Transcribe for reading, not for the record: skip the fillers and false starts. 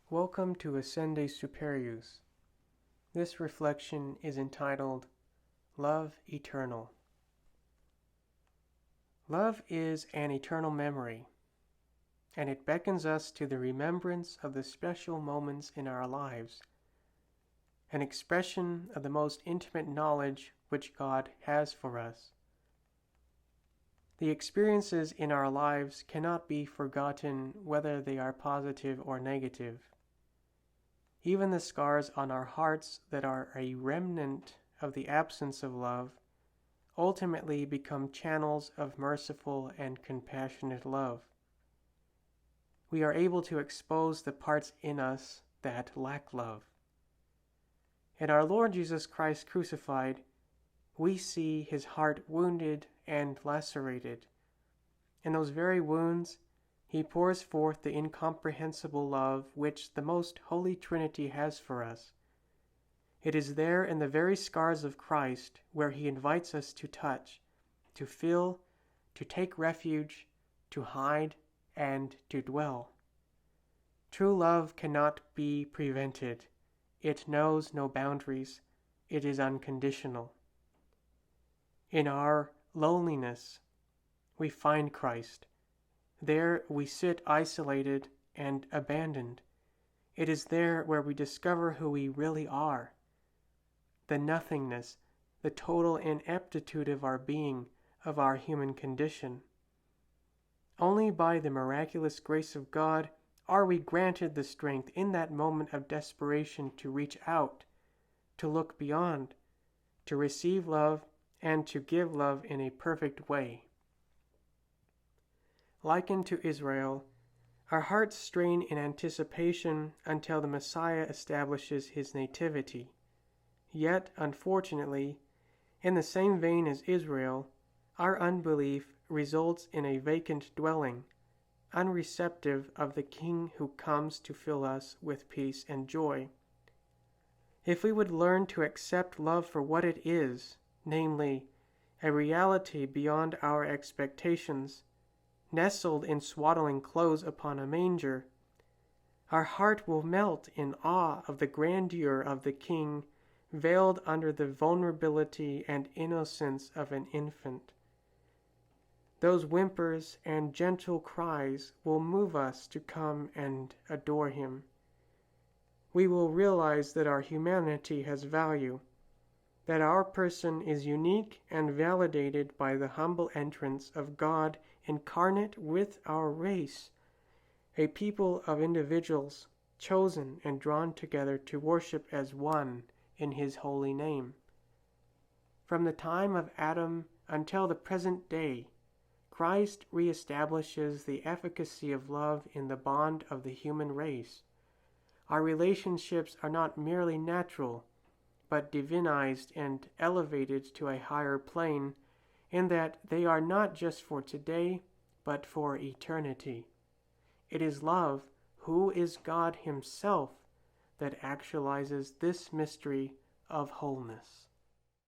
Welcome to Ascende Superius. This reflection is entitled Love Eternal. Love is an eternal memory, and it beckons us to the remembrance of the special moments in our lives, an expression of the most intimate knowledge which God has for us. The experiences in our lives cannot be forgotten whether they are positive or negative. Even the scars on our hearts that are a remnant of the absence of love ultimately become channels of merciful and compassionate love. We are able to expose the parts in us that lack love. In our Lord Jesus Christ crucified, we see his heart wounded and lacerated. In those very wounds, he pours forth the incomprehensible love which the most Holy Trinity has for us. It is there in the very scars of Christ where he invites us to touch, to feel, to take refuge, to hide, and to dwell. True love cannot be prevented. It knows no boundaries. It is unconditional. In our loneliness, we find Christ. There we sit isolated and abandoned. It is there where we discover who we really are. The nothingness, the total ineptitude of our being, of our human condition. Only by the miraculous grace of God are we granted the strength in that moment of desperation to reach out, to look beyond, to receive love, and to give love in a perfect way. Likened to Israel, our hearts strain in anticipation until the Messiah establishes his nativity. Yet, unfortunately, in the same vein as Israel, our unbelief results in a vacant dwelling, unreceptive of the King who comes to fill us with peace and joy. If we would learn to accept love for what it is, namely, a reality beyond our expectations, nestled in swaddling clothes upon a manger, our heart will melt in awe of the grandeur of the King, veiled under the vulnerability and innocence of an infant. Those whimpers and gentle cries will move us to come and adore him. We will realize that our humanity has value, that our person is unique and validated by the humble entrance of God incarnate with our race, a people of individuals chosen and drawn together to worship as one in his holy name. From the time of Adam until the present day, Christ reestablishes the efficacy of love in the bond of the human race. Our relationships are not merely natural, but divinized and elevated to a higher plane, in that they are not just for today, but for eternity. It is love, who is God himself, that actualizes this mystery of wholeness.